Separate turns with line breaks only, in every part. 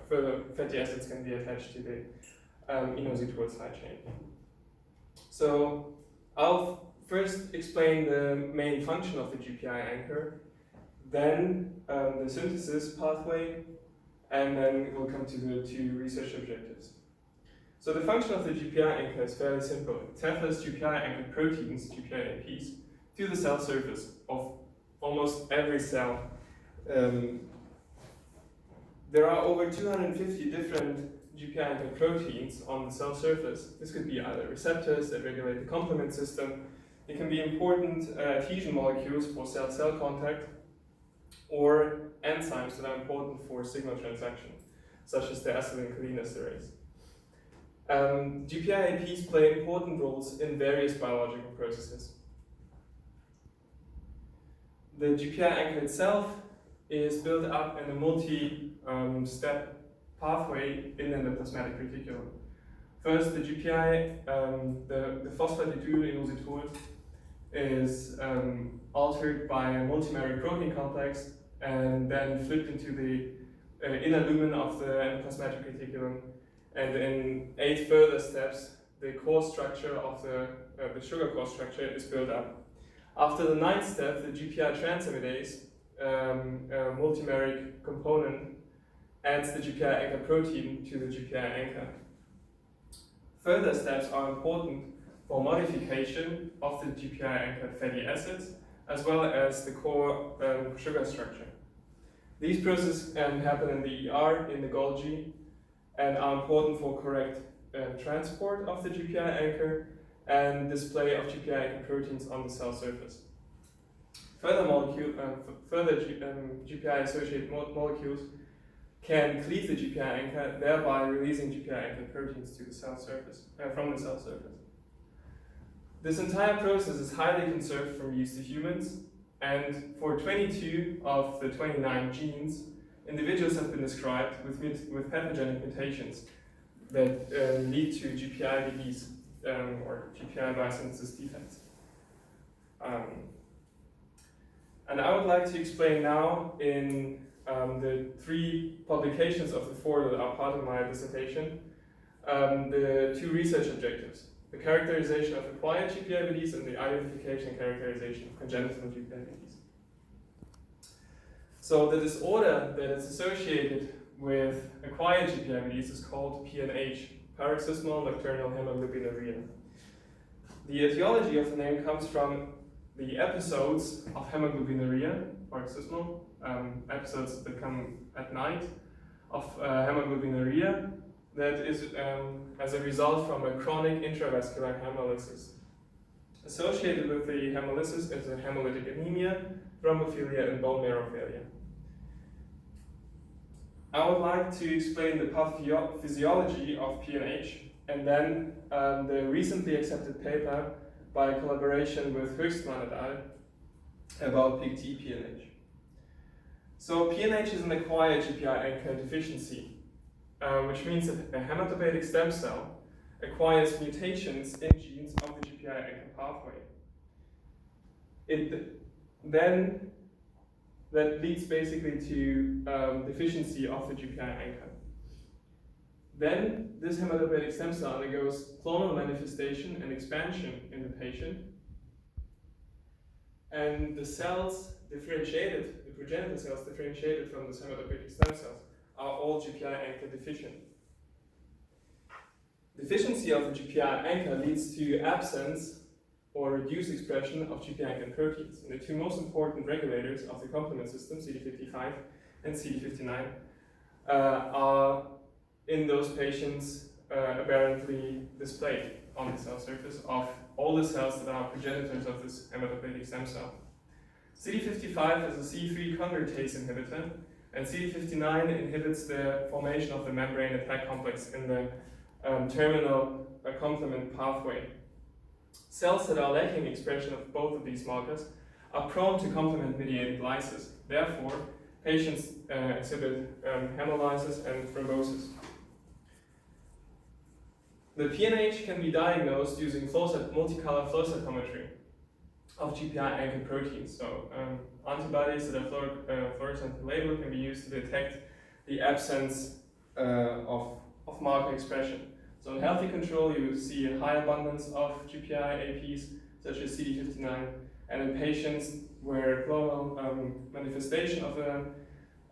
further fatty acids can be attached to the inositol side chain. So I'll first explain the main function of the Gpi anchor, then the synthesis pathway, and then we'll come to the two research objectives. So the function of the Gpi anchor is fairly simple. It tethers Gpi anchored proteins, Gpi APs, to the cell surface of almost every cell. There are over 250 different Gpi anchored proteins on the cell surface. This could be either receptors that regulate the complement system. It can be important adhesion molecules for cell-cell contact, or enzymes that are important for signal transduction, such as the acetylcholinesterase. Gpi APs play important roles in various biological processes. The Gpi anchor itself is built up in a multi-step pathway in the endoplasmatic reticulum. First, the Gpi, the phosphatidylinositol, is altered by a multimeric protein complex and then flipped into the inner lumen of the endoplasmatic reticulum. And in 8 further steps, the core structure of the sugar core structure is built up. After the 9th step, the Gpi transaminase, a multimeric component, adds the Gpi anchor protein to the Gpi anchor. Further steps are important for modification of the Gpi anchored fatty acids, as well as the core sugar structure. These processes happen in the ER, in the Golgi, and are important for correct transport of the Gpi anchor and display of Gpi anchor proteins on the cell surface. Further Gpi associated molecules can cleave the Gpi anchor, thereby releasing Gpi anchored proteins to the cell surface, from the cell surface. This entire process is highly conserved from use to humans, and for 22 of the 29 genes, individuals have been described with pathogenic mutations that lead to Gpi disease or Gpi biosynthesis defects. And I would like to explain now in the 3 publications of the 4 that are part of my dissertation, the 2 research objectives: the characterization of acquired GPIBDs and the identification and characterization of congenital GPIBDs. So the disorder that is associated with acquired GPIBDs is called PNH, paroxysmal nocturnal hemoglobinuria. The etiology of the name comes from the episodes of hemoglobinuria, paroxysmal, episodes that come at night of hemoglobinuria, that is as a result from a chronic intravascular hemolysis. Associated with the hemolysis is a hemolytic anemia, thrombophilia, and bone marrow failure. I would like to explain the pathophysiology of PNH, and then the recently accepted paper by collaboration with Höchstmann et al. About PNH. So PNH is an acquired Gpi anchor deficiency, which means that a hematopoietic stem cell acquires mutations in genes of the Gpi anchor pathway. That leads basically to deficiency of the Gpi anchor. Then this hematopoietic stem cell undergoes clonal manifestation and expansion in the patient, and the cells differentiated, the progenitor cells differentiated from the hematopoietic stem cells, are all Gpi anchor deficient. Deficiency of the Gpi anchor leads to absence or reduced expression of Gpi anchored proteins. And the 2 most important regulators of the complement system, CD55 and CD59, are in those patients aberrantly displayed on the cell surface of all the cells that are progenitors of this hematopoietic stem cell. CD55 is a C3 convertase inhibitor, and CD59 inhibits the formation of the membrane attack complex in the terminal complement pathway. Cells that are lacking expression of both of these markers are prone to complement-mediated lysis. Therefore, patients exhibit hemolysis and thrombosis. The PNH can be diagnosed using multicolor flow cytometry of Gpi anchored proteins. So antibodies that are fluorescent labeled can be used to detect the absence of marker expression. So in healthy control, you see a high abundance of GPI APs, such as CD59, and in patients where clonal manifestation of the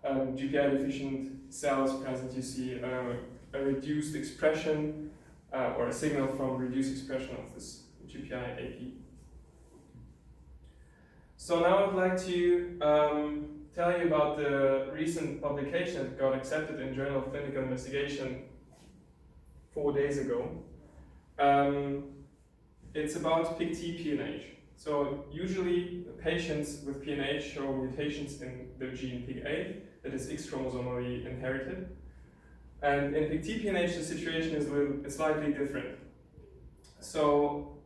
GPI deficient cell is present, you see a reduced expression or a signal from reduced expression of this GPI AP. So now I'd like to tell you about the recent publication that got accepted in Journal of Clinical Investigation 4 days ago. It's about PIK-T-PNH. So usually patients with PNH show mutations in the gene PIK-A that is X chromosomally inherited. And in PIK-T-PNH the situation is slightly different. So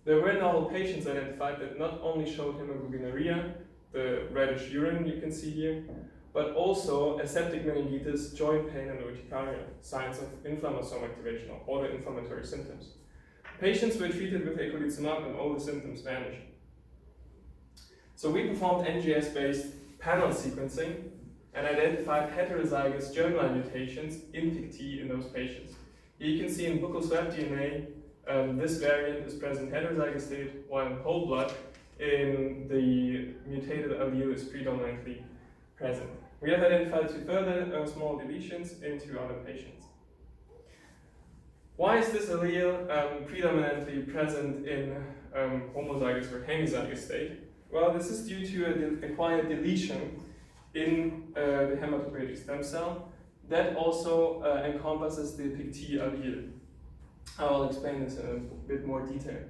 there were novel patients identified that not only showed hemoglobinuria, the reddish urine you can see here, but also aseptic meningitis, joint pain, and urticaria, signs of inflammasome activation or autoinflammatory symptoms. Patients were treated with eculizumab and all the symptoms vanished. So we performed NGS-based panel sequencing and identified heterozygous germline mutations in PIK-T in those patients. Here you can see in buccal swab DNA, this variant is present heterozygous state, while in whole blood, in the mutated allele is predominantly present. We have identified two further small deletions in two other patients. Why is this allele predominantly present in homozygous or hemizygous state? Well, this is due to an acquired deletion in the hematopoietic stem cell that also encompasses the PIK-T allele. I will explain this in a bit more detail.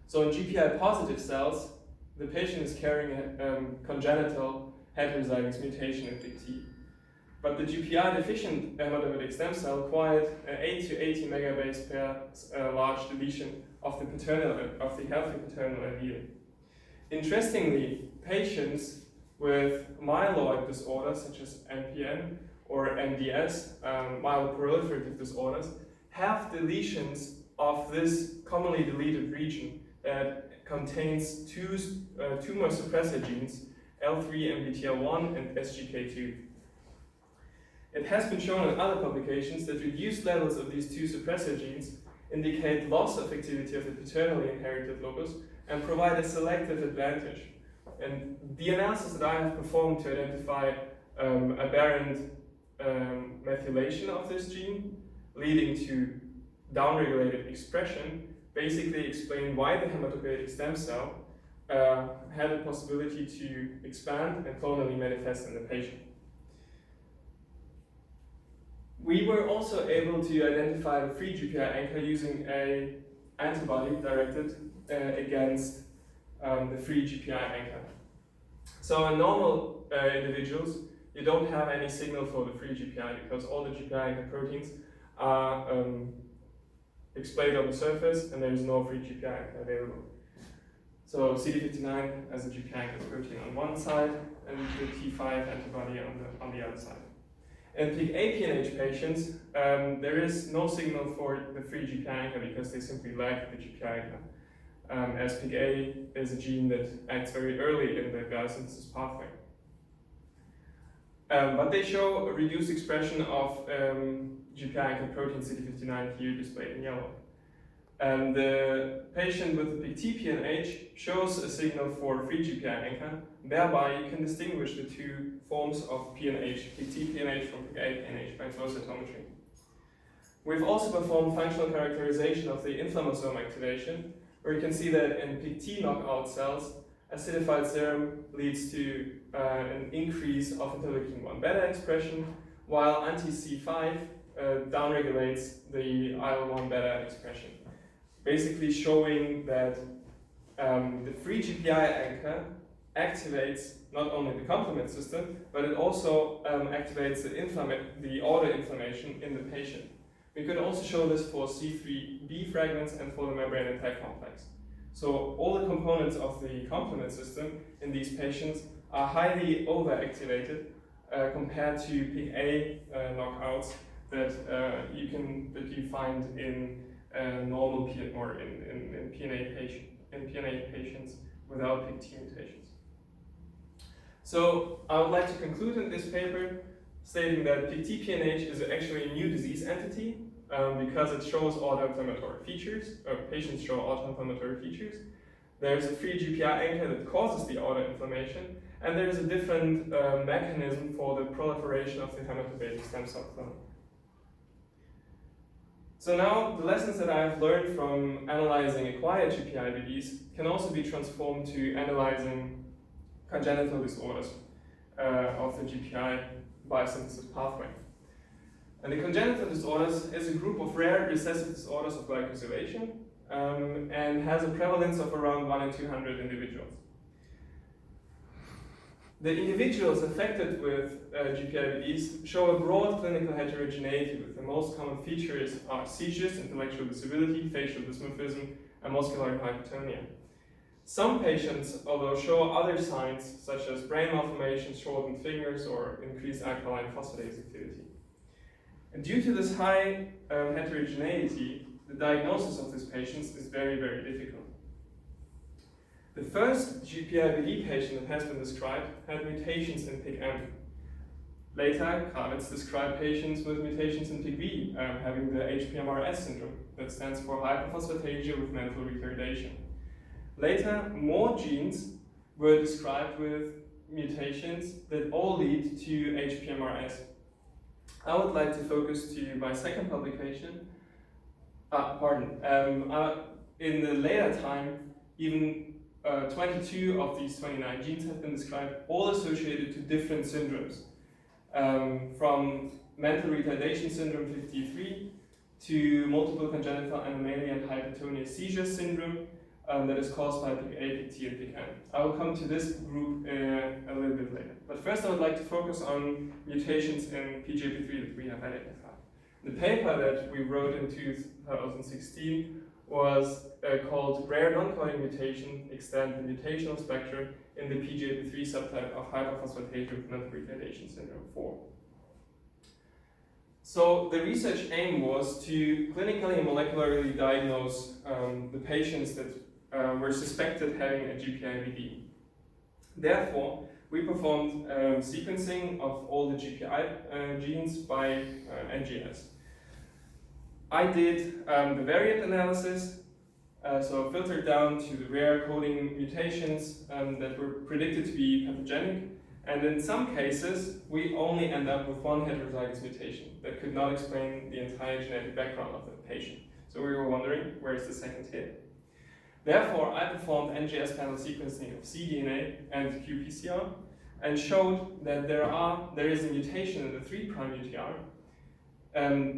So in GPI positive cells, the patient is carrying a congenital heterozygous mutation in PIK-T. But the GPI deficient hematopoietic stem cell acquired an 8 to 80 megabase per large deletion of the healthy paternal allele. Interestingly, patients with myeloid disorders such as MPN or MDS, myeloproliferative disorders, have deletions of this commonly deleted region that contains two tumor suppressor genes, L3-MBTL1 and SGK2. It has been shown in other publications that reduced levels of these two suppressor genes indicate loss of activity of the paternally inherited locus and provide a selective advantage. And the analysis that I have performed to identify aberrant methylation of this gene, leading to downregulated expression, basically explain why the hematopoietic stem cell had a possibility to expand and clonally manifest in the patient. We were also able to identify the free GPI anchor using an antibody directed against the free GPI anchor. So in normal individuals, you don't have any signal for the free GPI because all the GPI anchor proteins are explained on the surface and there is no free GPI anchor available. So CD59 as a GPI anchor protein on one side and the T5 antibody on the other side. In PIK-A-PNH patients, there is no signal for the free GPI anchor because they simply lack the GPI anchor, as PIK-A is a gene that acts very early in the biosynthesis pathway. But they show a reduced expression of GPI anchor protein CD59 here displayed in yellow. The patient with the PIK-T-PNH shows a signal for free GPI anchor. Thereby, you can distinguish the two forms of PNH, PIK-T-PNH from PIK-A-PNH by flow cytometry. We've also performed functional characterization of the inflammasome activation, where you can see that in PIK-T knockout cells, acidified serum leads to an increase of interleukin-1 beta expression, while anti-C5 downregulates the IL-1 beta expression, basically showing that the free GPI anchor activates not only the complement system, but it also activates the autoinflammation in the patient. We could also show this for C3b fragments and for the membrane attack complex. So all the components of the complement system in these patients are highly overactivated compared to PIK-A knockouts that you find in normal or in PNA patients without PIK-T mutations. So I would like to conclude in this paper stating that PTPNH is actually a new disease entity because it shows autoinflammatory features, patients show autoinflammatory features. There's a free Gpi anchor that causes the autoinflammation, and there's a different mechanism for the proliferation of the hematopoietic stem cell clone. So now, the lessons that I've learned from analyzing acquired Gpi IBDs can also be transformed to analyzing congenital disorders of the Gpi biosynthesis pathway. And the congenital disorders is a group of rare recessive disorders of glycosylation and has a prevalence of around 1 in 200 individuals. The individuals affected with Gpi IBDs show a broad clinical heterogeneity, with the most common features are seizures, intellectual disability, facial dysmorphism, and muscular hypotonia. Some patients, although show other signs, such as brain malformations, shortened fingers, or increased alkaline phosphatase activity. And due to this high heterogeneity, the diagnosis of these patients is very, very difficult. The first Gpi IBD patient that has been described had mutations in PIGM. Later, Kravitz described patients with mutations in PIGV, having the HPMRS syndrome, that stands for hyperphosphatasia with mental retardation. Later, more genes were described with mutations that all lead to HPMRS. I would like to focus to my second publication. In the later time, even 22 of these 29 genes have been described, all associated to different syndromes, from mental retardation syndrome 53 to multiple congenital anomaly and hypertonia seizure syndrome that is caused by PIG-A, PIG-T, and PIG-M. I will come to this group a little bit later. But first I would like to focus on mutations in PGAP3 that we have identified. The paper that we wrote in 2016 was called Rare Non-Coding Mutation Extend the Mutational Spectrum in the PGAP3 subtype of hyperphosphatasia with mental retardation syndrome 4. So the research aim was to clinically and molecularly diagnose the patients that were suspected having a Gpi IBD. Therefore, we performed sequencing of all the Gpi genes by NGS. I did the variant analysis, so filtered down to the rare coding mutations that were predicted to be pathogenic, and in some cases we only end up with one heterozygous mutation that could not explain the entire genetic background of the patient. So we were wondering, where is the second hit? Therefore, I performed NGS panel sequencing of cDNA and qPCR and showed that there is a mutation in the 3' UTR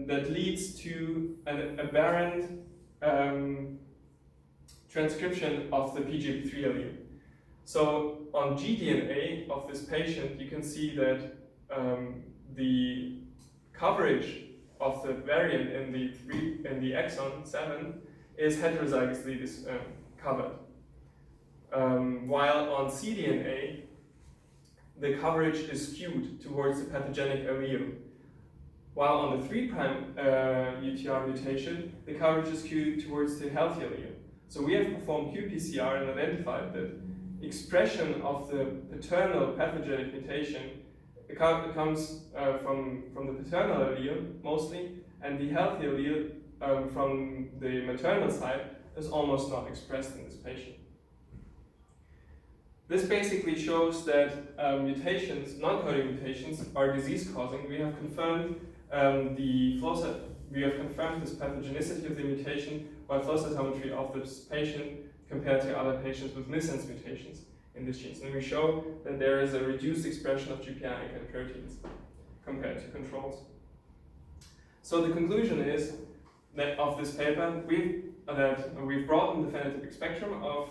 that leads to an aberrant transcription of the PGAP3 allele. So on gDNA of this patient, you can see that the coverage of the variant in the exon 7 is heterozygously covered. While on cDNA, the coverage is skewed towards the pathogenic allele. While on the 3' UTR mutation, the coverage is skewed towards the healthy allele. So we have performed qPCR and identified that expression of the paternal pathogenic mutation comes from the paternal allele mostly, and the healthy allele from the maternal side is almost not expressed in this patient. This basically shows that mutations, non-coding mutations, are disease-causing. We have confirmed we have confirmed this pathogenicity of the mutation by flow cytometry of this patient compared to other patients with missense mutations in this gene. And we show that there is a reduced expression of Gpi anchored proteins compared to controls. So the conclusion is that of this paper, we've broadened the phenotypic spectrum of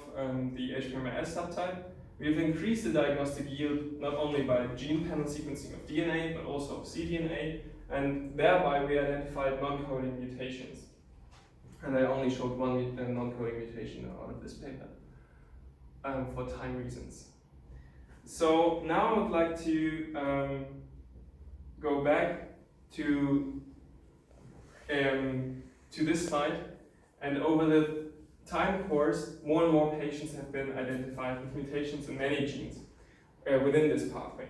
the HPMRS subtype. We've increased the diagnostic yield not only by gene panel sequencing of DNA, but also of cDNA, and thereby we identified non-coding mutations. And I only showed one non-coding mutation out of this paper for time reasons. So now I would like to go back to this slide, and over the time course, more and more patients have been identified with mutations in many genes within this pathway.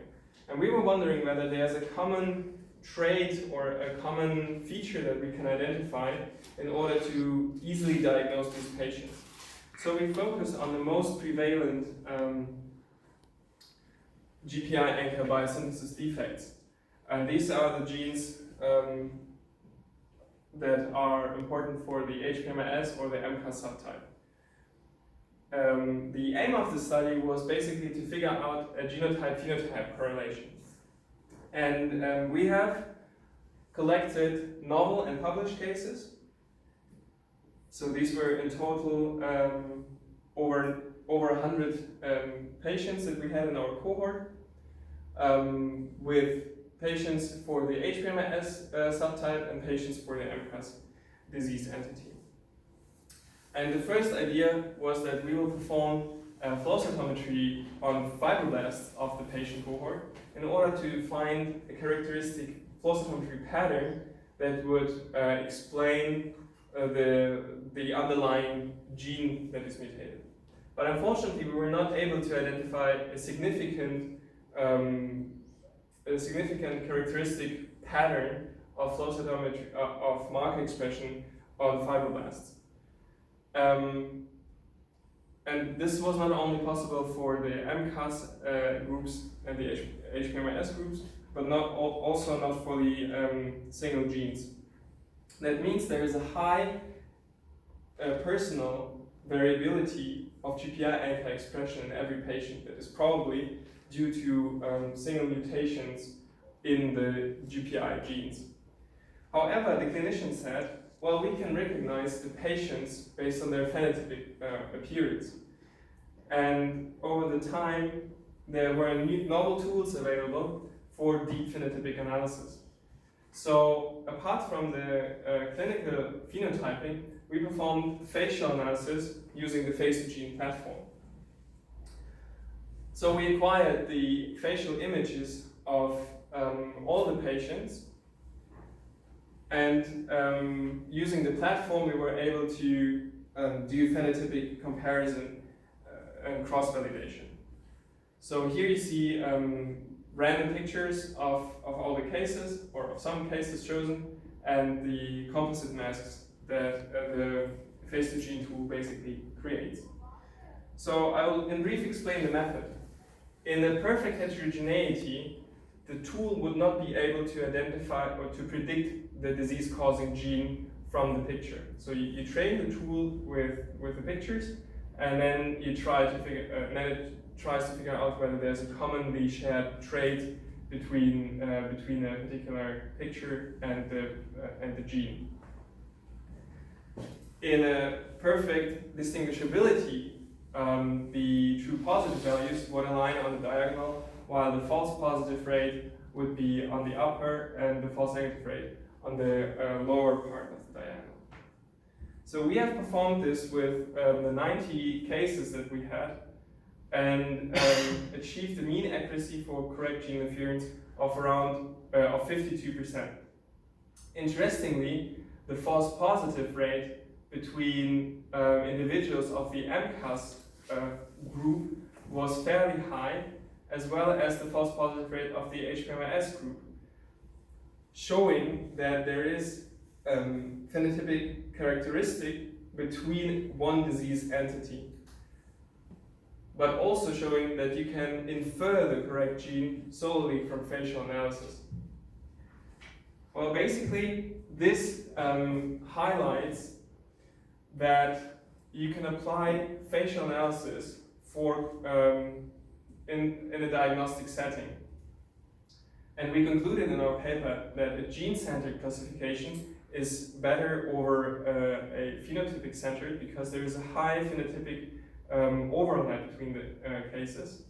And we were wondering whether there's a common trait or a common feature that we can identify in order to easily diagnose these patients. So we focus on the most prevalent Gpi anchor biosynthesis defects. And these are the genes that are important for the HPMS or the MCAS subtype. The aim of the study was basically to figure out a genotype-phenotype correlation. And we have collected novel and published cases. So these were in total over 100 patients that we had in our cohort, with patients for the HPMS subtype and patients for the MCAS disease entity. And the first idea was that we will perform flow cytometry on fibroblasts of the patient cohort in order to find a characteristic flow cytometry pattern that would explain the underlying gene that is mutated. But unfortunately, we were not able to identify a significant characteristic pattern of flow cytometry of marker expression on fibroblasts. And this was not only possible for the MCAS groups and the HPMS groups, but also not for the single genes. That means there is a high personal variability of Gpi anchor expression in every patient that is probably due to single mutations in the Gpi genes. However, the clinician said, well, we can recognize the patients based on their phenotypic appearance. And over the time, there were novel tools available for deep phenotypic analysis. So apart from the clinical phenotyping, we performed facial analysis using the Thesis gene platform. So we acquired the facial images of all the patients, and using the platform, we were able to do phenotypic comparison and cross-validation. So here you see random pictures of all the cases, or of some cases chosen, and the composite masks that the Thesis gene tool basically creates. So I will in brief explain the method. In a perfect heterogeneity, the tool would not be able to identify or to predict the disease-causing gene from the picture. So you train the tool with the pictures, and then you try to figure, then it tries to figure out whether there's a commonly shared trait between a particular picture and the gene. In a perfect distinguishability, the true positive values would align on the diagonal, while the false positive rate would be on the upper and the false negative rate on the lower part of the diagonal. So we have performed this with the 90 cases that we had, and achieved a mean accuracy for correct gene inference of around 52%. Interestingly, the false positive rate between individuals of the MCAS group was fairly high, as well as the false positive rate of the HPMS group, showing that there is phenotypic characteristic between one disease entity, but also showing that you can infer the correct gene solely from facial analysis. Well, basically, this highlights that you can apply facial analysis for in a diagnostic setting. And we concluded in our paper that a gene-centered classification is better over a phenotypic-centered, because there is a high phenotypic overlap between the cases.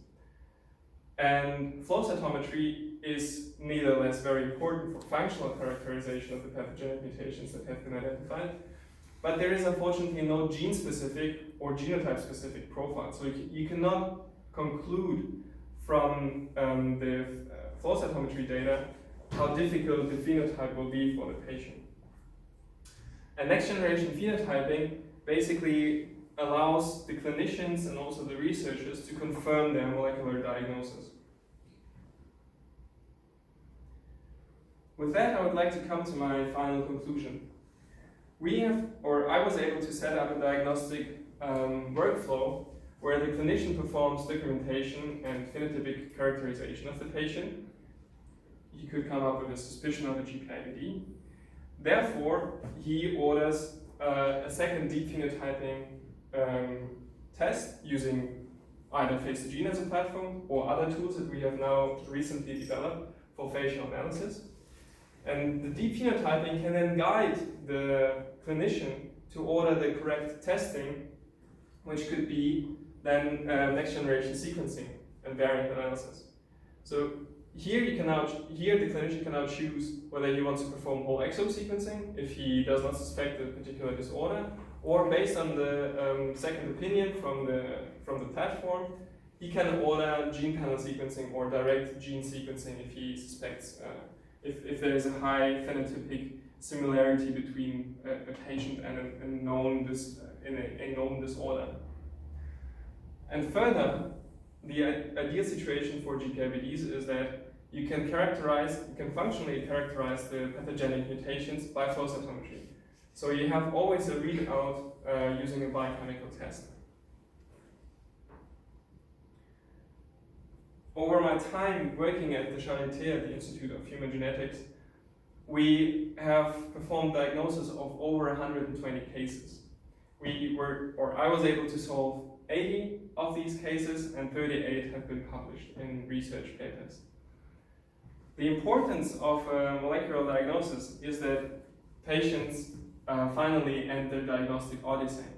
And flow cytometry is nevertheless very important for functional characterization of the pathogenic mutations that have been identified. But there is unfortunately no gene-specific or genotype-specific profile. So you cannot conclude from the flow cytometry data how difficult the phenotype will be for the patient. And next-generation phenotyping basically allows the clinicians and also the researchers to confirm their molecular diagnosis. With that, I would like to come to my final conclusion. I was able to set up a diagnostic workflow where the clinician performs documentation and phenotypic characterization of the patient. He could come up with a suspicion of a GPI-ABD. Therefore, he orders a second deep phenotyping test using either Face2Gene as a platform or other tools that we have now recently developed for facial analysis. And the deep phenotyping can then guide the clinician to order the correct testing, which could be then next generation sequencing and variant analysis. So here the clinician can now choose whether he wants to perform whole exome sequencing if he does not suspect a particular disorder, or based on the second opinion from the platform, he can order gene panel sequencing or direct gene sequencing if he suspects if there is a high phenotypic similarity between a patient and a known disorder. And further, the ideal situation for GPI-ABDs is that you can functionally characterize the pathogenic mutations by flow cytometry. So you have always a readout using a biochemical test. Over my time working at the Charité at the Institute of Human Genetics, we have performed diagnosis of over 120 cases. I was able to solve 80 of these cases, and 38 have been published in research papers. The importance of molecular diagnosis is that patients finally end their diagnostic odyssey.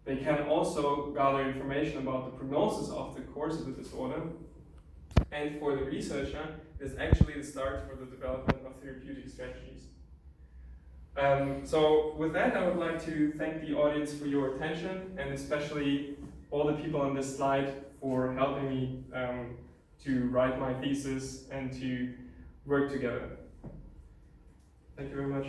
They can also gather information about the prognosis of the course of the disorder, and for the researcher, it's actually the start for the development of therapeutic strategies. So with that, I would like to thank the audience for your attention, and especially all the people on this slide for helping me to write my thesis and to work together. Thank you very much.